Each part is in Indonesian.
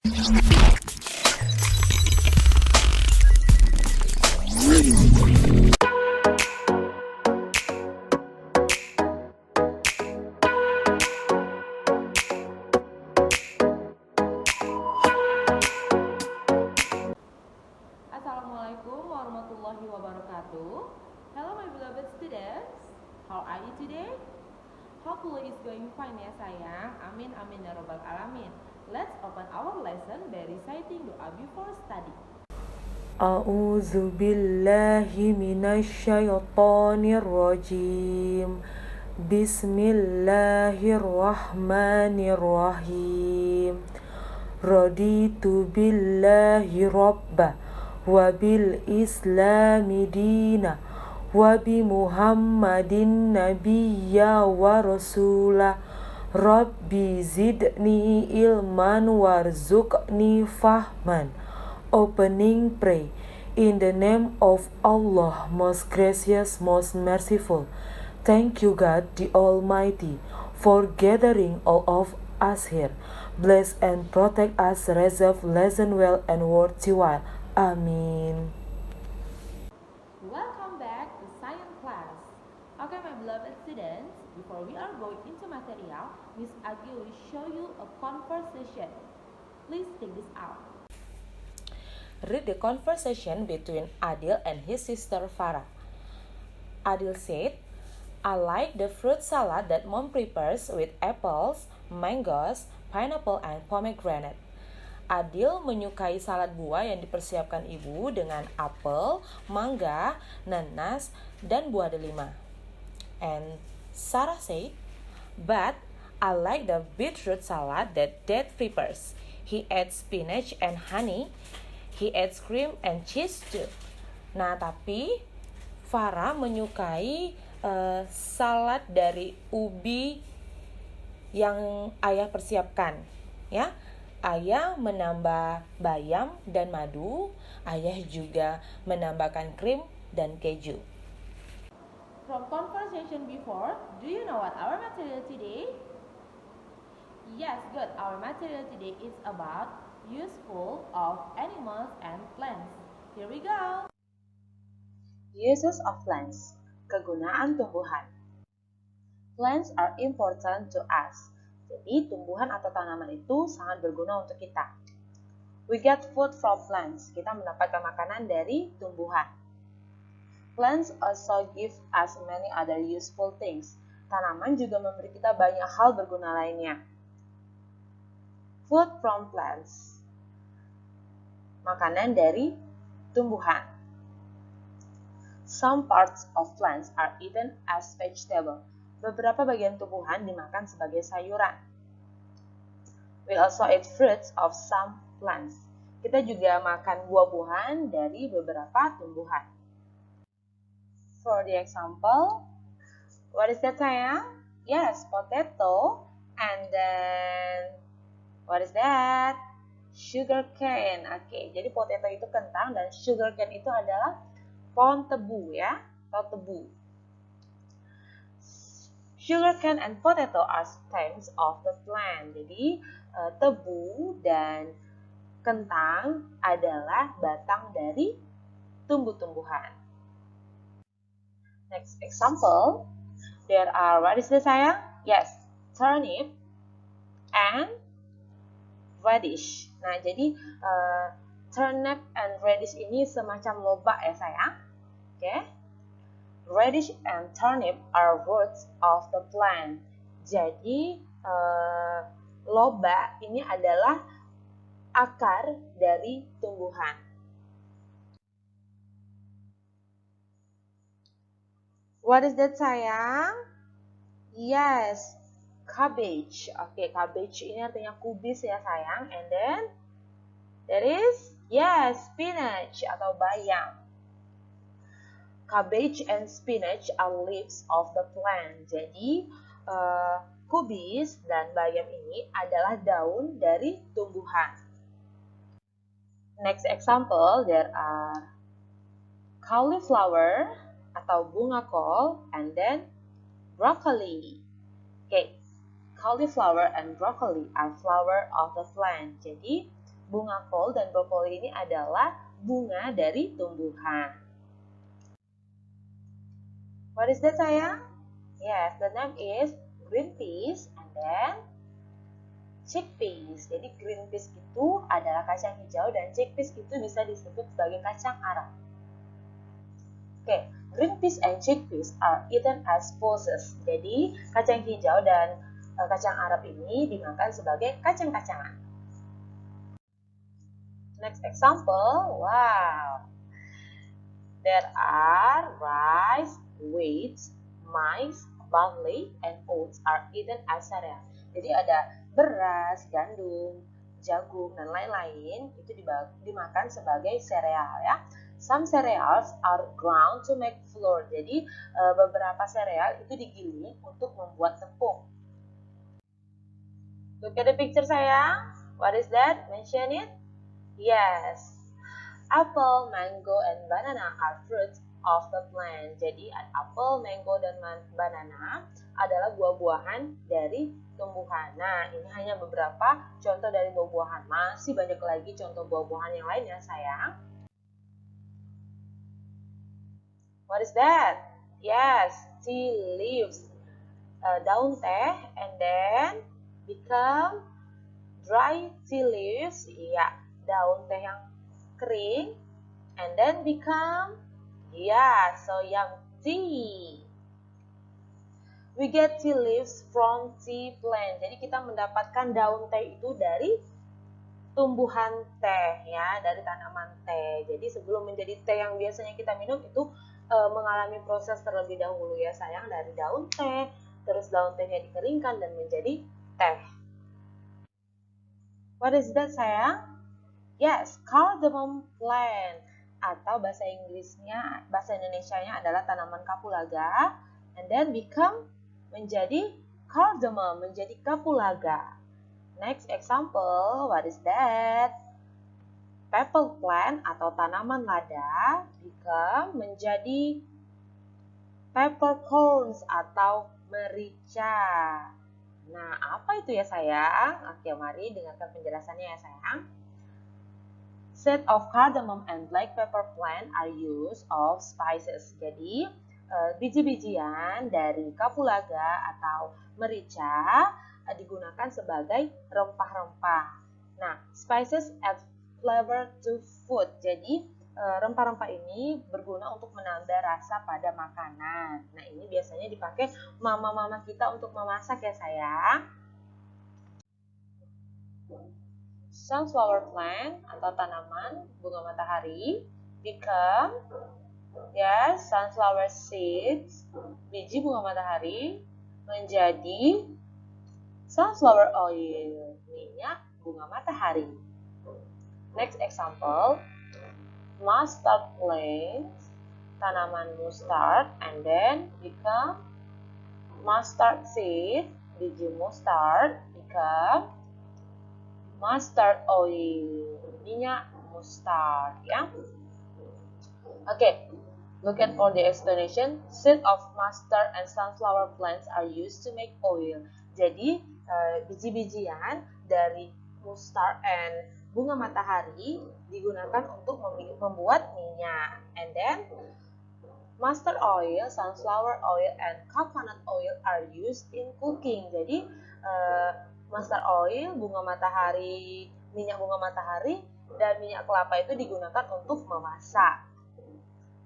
Assalamualaikum warahmatullahi wabarakatuh. Hello my beloved students. How are you today? Hopefully it's going fine ya sayang. Amin amin ya robbal alamin. Let's open our lesson by reciting doa before study. A'udzu billahi minasyaitonir rajim. Bismillahirrahmanirrahim. Raditu billahi rabba wa bil islami dina wa bi Muhammadin nabiyya wa rasula. Rabbi zidni ilman warzuqni fahman. Opening pray. In the name of Allah, most gracious, most merciful. Thank you, God the Almighty, for gathering all of us here. Bless and protect us, reserve, lesson well, and worthwhile. Amin. Welcome back to science class. Okay my beloved students, before we are going into material, Miss Agi will show you a conversation. Please take this out. Read the conversation between Adil and his sister Farah. Adil said, I like the fruit salad that mom prepares with apples, mangoes, pineapple, and pomegranate. Adil menyukai salad buah yang dipersiapkan ibu dengan apel, mangga, nanas, dan buah delima. And Sarah said, but I like the beetroot salad that Dad prepares. He adds spinach and honey. He adds cream and cheese too. Nah, tapi Farah menyukai salad dari ubi yang ayah persiapkan. Ya, ayah menambah bayam dan madu. Ayah juga menambahkan krim dan keju. From conversation before, do you know what our material today? Yes, good. Our material today is about useful of animals and plants. Here we go. Uses of plants. Kegunaan tumbuhan. Plants are important to us. Jadi tumbuhan atau tanaman itu sangat berguna untuk kita. We get food from plants. Kita mendapatkan makanan dari tumbuhan. Plants also give us many other useful things. Tanaman juga memberi kita banyak hal berguna lainnya. Food from plants. Makanan dari tumbuhan. Some parts of plants are eaten as vegetable. Beberapa bagian tumbuhan dimakan sebagai sayuran. We also eat fruits of some plants. Kita juga makan buah-buahan dari beberapa tumbuhan. For the example, what is that sayang? Yes, potato. And then, what is that? Sugar cane. Oke, jadi potato itu kentang dan sugar cane itu adalah pohon tebu ya, atau tebu. Sugar cane and potato are stems of the plant. Jadi tebu dan kentang adalah batang dari tumbuh-tumbuhan. Next example, there are, what is this sayang? Yes, turnip and radish. Nah, jadi turnip and radish ini semacam lobak ya sayang. Oke. Radish and turnip are roots of the plant. Jadi lobak ini adalah akar dari tumbuhan. What is that sayang? Yes, cabbage. Oke, cabbage ini artinya kubis ya sayang. And then that is, yes, spinach atau bayam. Cabbage and spinach are leaves of the plant. Jadi kubis dan bayam ini adalah daun dari tumbuhan. Next example, there are cauliflower atau bunga kol, and then broccoli. Okay, cauliflower and broccoli are flower of the plant. Jadi bunga kol dan brokoli ini adalah bunga dari tumbuhan. What is that, sayang? Yes, the name is green peas and then chickpeas. Jadi green peas itu adalah kacang hijau dan chickpeas itu bisa disebut sebagai kacang Arab. Oke, green peas and chickpeas are eaten as pulses. Jadi kacang hijau dan kacang Arab ini dimakan sebagai kacang-kacangan. Next example, wow. There are rice, wheat, maize, barley, and oats are eaten as cereal. Jadi ada beras, gandum, jagung, dan lain-lain itu dimakan sebagai sereal ya. Some cereals are ground to make flour. Jadi beberapa sereal itu digiling untuk membuat tepung. Look at the picture, sayang. What is that? Mention it. Yes. Apple, mango, and banana are fruits of the plant. Jadi apel, mango, dan banana adalah buah-buahan dari tumbuhan. Nah, ini hanya beberapa contoh dari buah-buahan. Masih banyak lagi contoh buah-buahan yang lain ya, sayang. What is that? Yes, tea leaves. Daun teh and then become dry tea leaves. Ya, daun teh yang kering and then become soyang tea. We get tea leaves from tea plant. Jadi kita mendapatkan daun teh itu dari tumbuhan teh ya, dari tanaman teh. Jadi sebelum menjadi teh yang biasanya kita minum itu mengalami proses terlebih dahulu ya, sayang, dari daun teh, terus daun tehnya dikeringkan dan menjadi teh. What is that, sayang? Yes, cardamom plant, atau bahasa Indonesianya adalah tanaman kapulaga, and then become menjadi cardamom, menjadi kapulaga. Next example, what is that? Pepper plant atau tanaman lada become menjadi peppercorns atau merica. Nah, apa itu ya, sayang? Oke, mari dengarkan penjelasannya ya, sayang. Seed of cardamom and black pepper plant are used of spices. Jadi, biji-bijian dari kapulaga atau merica digunakan sebagai rempah-rempah. Nah, spices add flavor to food. Jadi, rempah-rempah ini berguna untuk menambah rasa pada makanan. Nah, ini biasanya dipakai mama-mama kita untuk memasak ya, sayang. Sunflower plant atau tanaman bunga matahari become sunflower seeds, biji bunga matahari menjadi sunflower oil, minyak bunga matahari. Next example, mustard plant, tanaman mustard, and then become mustard seed, biji mustard become mustard oil, minyak mustard ya. Okay, look at all the explanation. Seed of mustard and sunflower plants are used to make oil. Jadi biji-bijian dari mustard and bunga matahari digunakan untuk membuat minyak. And then mustard oil, sunflower oil, and coconut oil are used in cooking. Jadi mustard oil, bunga matahari, minyak bunga matahari, dan minyak kelapa itu digunakan untuk memasak.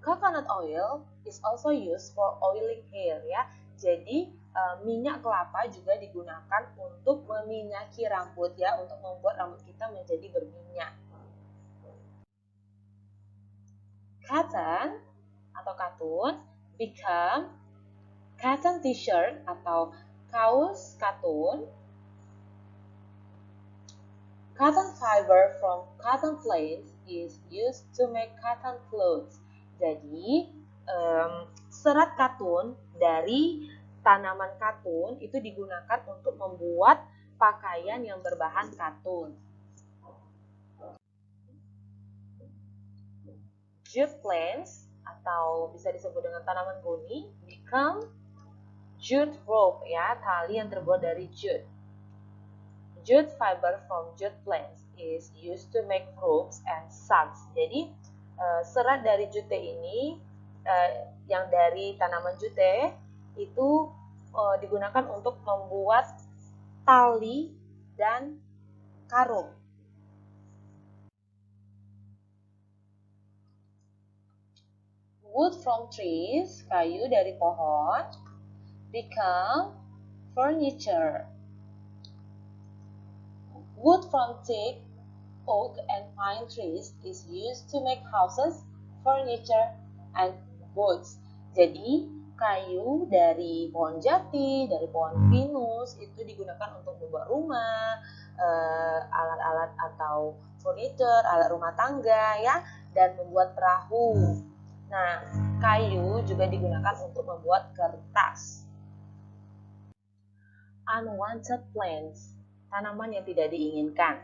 Coconut oil is also used for oiling hair ya. Jadi minyak kelapa juga digunakan untuk meminyaki rambut ya, untuk membuat rambut kita menjadi berminyak. Cotton atau katun become cotton t-shirt atau kaos katun. Cotton fiber from cotton plants is used to make cotton clothes. Jadi, serat katun dari tanaman katun itu digunakan untuk membuat pakaian yang berbahan katun. Jute plants atau bisa disebut dengan tanaman goni become jute rope ya, tali yang terbuat dari jute. Jute fiber from jute plants is used to make ropes and sacks. Jadi serat dari jute ini yang dari tanaman jute itu digunakan untuk membuat tali dan karung. Wood from trees, kayu dari pohon, become furniture. Wood from thick oak and pine trees is used to make houses, furniture, and boats. Jadi, kayu dari pohon jati, dari pohon pinus itu digunakan untuk membuat rumah, alat-alat atau furniture, alat rumah tangga ya, dan membuat perahu. Nah, kayu juga digunakan untuk membuat kertas. Unwanted plants, tanaman yang tidak diinginkan.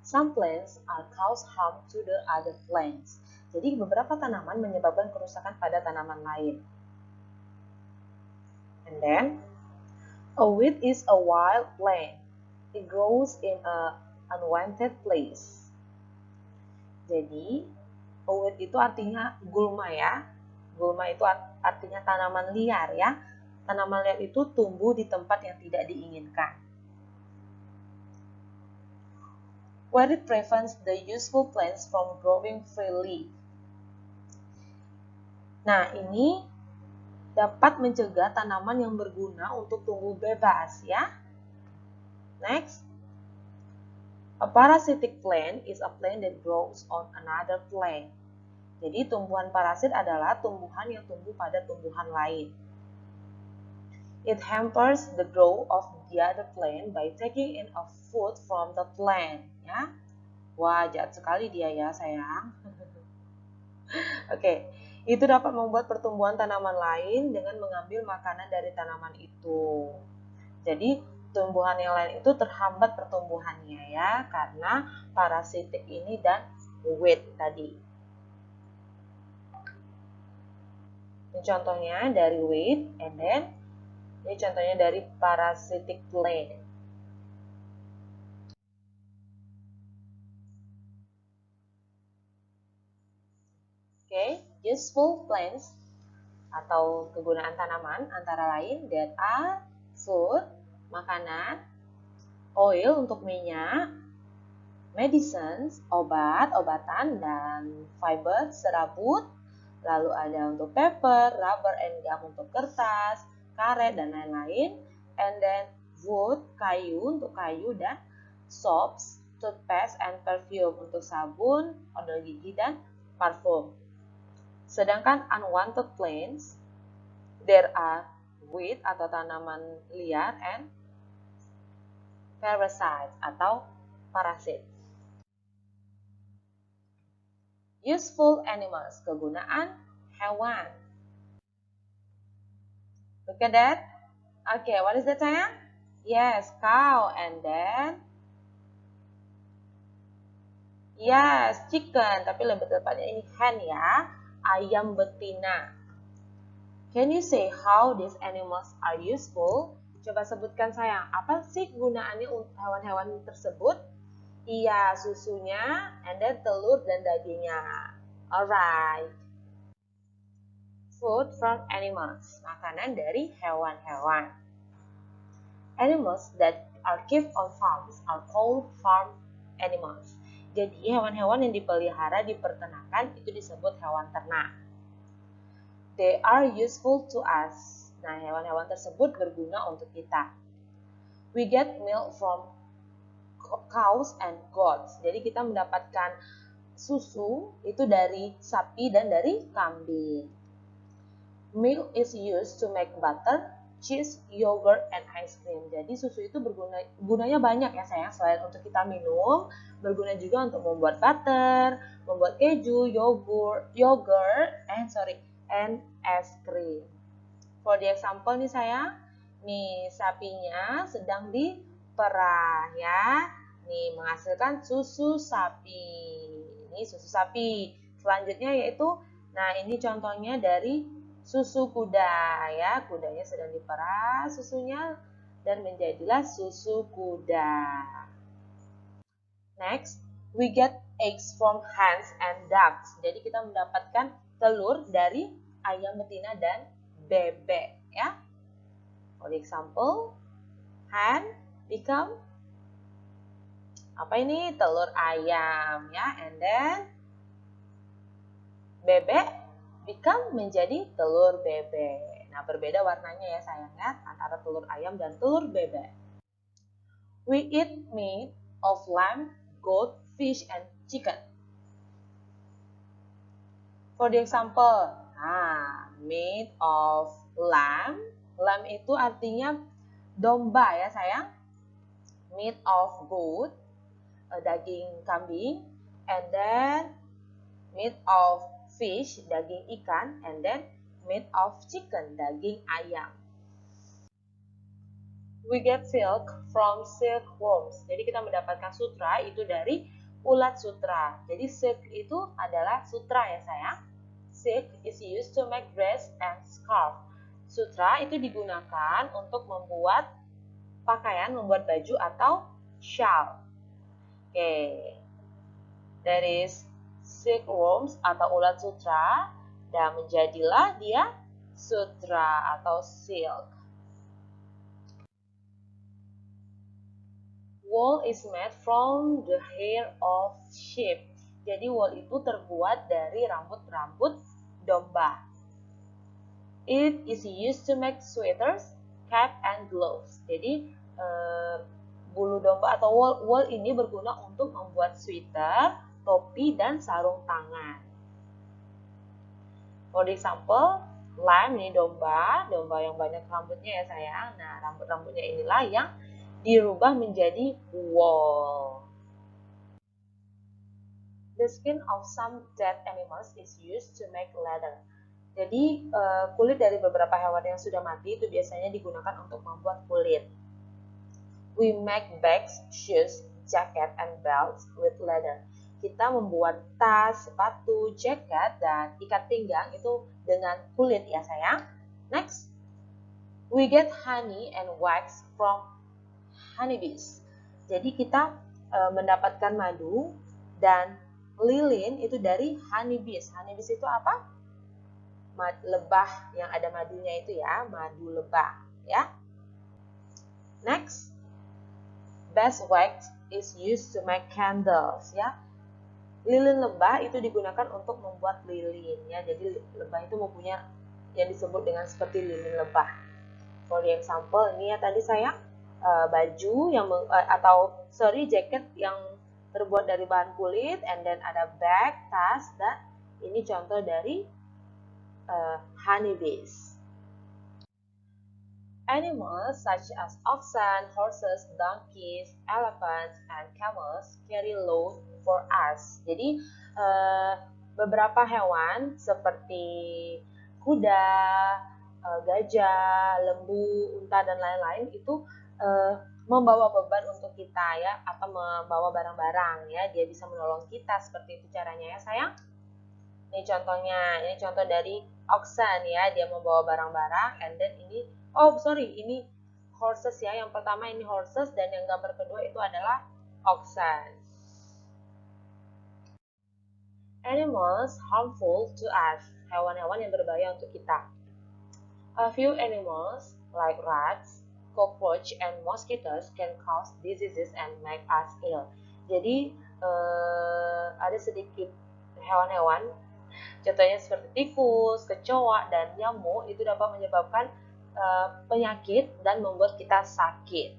Some plants are cause harm to the other plants. Jadi beberapa tanaman menyebabkan kerusakan pada tanaman lain. And then, a weed is a wild plant. It grows in a unwanted place. Jadi, a weed itu artinya gulma ya. Gulma itu artinya tanaman liar ya. Tanaman liar itu tumbuh di tempat yang tidak diinginkan. Where it prevents the useful plants from growing freely. Nah, ini dapat mencegah tanaman yang berguna untuk tumbuh bebas ya. Next. A parasitic plant is a plant that grows on another plant. Jadi tumbuhan parasit adalah tumbuhan yang tumbuh pada tumbuhan lain. It hampers the growth of the other plant by taking in a food from the plant. Ya, wah jahat sekali dia ya sayang. Oke, itu dapat membuat pertumbuhan tanaman lain dengan mengambil makanan dari tanaman itu. Jadi tumbuhan yang lain itu terhambat pertumbuhannya ya karena parasitik ini dan weed tadi. Ini contohnya dari weed, and then ini contohnya dari parasitic plant. Oke, useful plants atau kegunaan tanaman antara lain that are food, makanan, oil untuk minyak, medicines, obat, obatan, dan fiber, serabut. Lalu ada untuk paper, rubber and gum untuk kertas, karet, dan lain-lain. And then wood, kayu untuk kayu, dan soaps, toothpaste, and perfume untuk sabun, odol gigi, dan parfum. Sedangkan unwanted plants, there are weed atau tanaman liar and parasites atau parasit. Useful animals, kegunaan hewan. Look at that. Okay, what is that sayang? Yes, cow, and then yes, chicken, tapi lebih tepatnya ini hen ya, ayam betina. Can you say how these animals are useful? Coba sebutkan sayang, apa sih gunaannya untuk hewan-hewan tersebut? Iya, susunya, and then telur dan dagingnya. Alright. Food from animals, makanan dari hewan-hewan. Animals that are kept on farms are called farm animals. Jadi hewan-hewan yang dipelihara di peternakan itu disebut hewan ternak. They are useful to us. Nah, hewan-hewan tersebut berguna untuk kita. We get milk from cows and goats. Jadi kita mendapatkan susu itu dari sapi dan dari kambing. Milk is used to make butter, cheese, yogurt, and ice cream. Jadi susu itu gunanya banyak ya sayang. Selain untuk kita minum, berguna juga untuk membuat butter, membuat keju, yogurt, and es krim. For the example nih sayang, nih sapinya sedang diperah ya. Nih menghasilkan susu sapi. Ini susu sapi. Selanjutnya yaitu, nah ini contohnya dari susu kuda ya. Kudanya sedang diperah susunya dan menjadilah susu kuda. Next, we get eggs from hens and ducks. Jadi kita mendapatkan telur dari ayam betina dan bebek, ya. For example, hen become apa ini? Telur ayam, ya. And then bebek become menjadi telur bebek. Nah, berbeda warnanya ya sayang ya antara telur ayam dan telur bebek. We eat meat of lamb, goat, fish, and chicken. For the example, meat of lamb. Lamb itu artinya domba ya sayang. Meat of goat, daging kambing. And then meat of fish, daging ikan. And then meat of chicken, daging ayam. We get silk from silkworms. Jadi kita mendapatkan sutra itu dari ulat sutra. Jadi silk itu adalah sutra ya sayang. Silk is used to make dress and scarf. Sutra itu digunakan untuk membuat pakaian, membuat baju atau shawl. Oke. That is silkworms atau ulat sutra dan menjadilah dia sutra atau silk. Wool is made from the hair of sheep. Jadi wool itu terbuat dari rambut-rambut domba. It is used to make sweaters, cap, and gloves. Jadi bulu domba atau wool ini berguna untuk membuat sweater, topi, dan sarung tangan. For example, lamb ini domba yang banyak rambutnya ya sayang. Nah, rambut-rambutnya inilah yang dirubah menjadi wool. The skin of some dead animals is used to make leather. Jadi kulit dari beberapa hewan yang sudah mati itu biasanya digunakan untuk membuat kulit. We make bags, shoes, jacket, and belts with leather. Kita membuat tas, sepatu, jaket, dan ikat pinggang itu dengan kulit ya sayang. Next, we get honey and wax from honeybees. Jadi kita mendapatkan madu dan lilin itu dari honeybees. Honeybees itu apa? Lebah yang ada madunya itu ya, madu lebah ya. Next, beeswax is used to make candles ya. Lilin lebah itu digunakan untuk membuat lilin ya. Jadi lebah itu mempunyai yang disebut dengan seperti lilin lebah. For example, ini ya tadi sayang baju yang jaket yang terbuat dari bahan kulit, and then ada bag, tas, dan ini contoh dari honeybees. Animals such as oxen, horses, donkeys, elephants, and camels carry load for us. Jadi beberapa hewan seperti kuda, gajah, lembu, unta, dan lain-lain itu membawa beban untuk kita ya, atau membawa barang-barang ya. Dia bisa menolong kita, seperti itu caranya ya sayang. Ini contohnya, ini contoh dari oxen ya, dia membawa barang-barang. And then ini, ini horses ya. Yang pertama ini horses, dan yang gambar kedua itu adalah oxen. Animals harmful to us. Hewan-hewan yang berbahaya untuk kita. A few animals like rats, cockroach, and mosquitoes can cause diseases and make us ill. Jadi ada sedikit hewan-hewan, contohnya seperti tikus, kecoa, dan nyamuk itu dapat menyebabkan penyakit dan membuat kita sakit.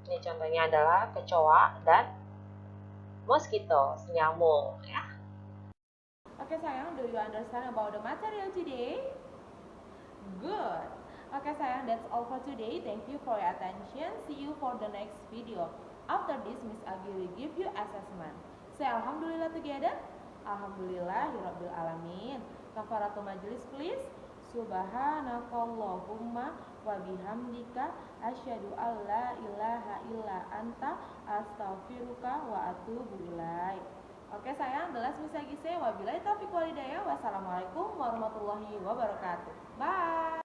Ini contohnya adalah kecoa dan mosquito, nyamuk ya. Oke sayang, do you understand about the material today? Good. Okay sayang, that's all for today. Thank you for your attention. See you for the next video. After this, Miss Agi will give you assessment. Say Alhamdulillah together. Alhamdulillahirabbil alamin. Kafaratul majlis please. Subhanakallahumma wa bihamdika asyhadu an la ilaha illa anta astaghfiruka wa atubu ilaik. Oke sayang, the last Miss Agi say wabillahi taufiq wal hidayah. Wassalamualaikum warahmatullahi wabarakatuh. Bye.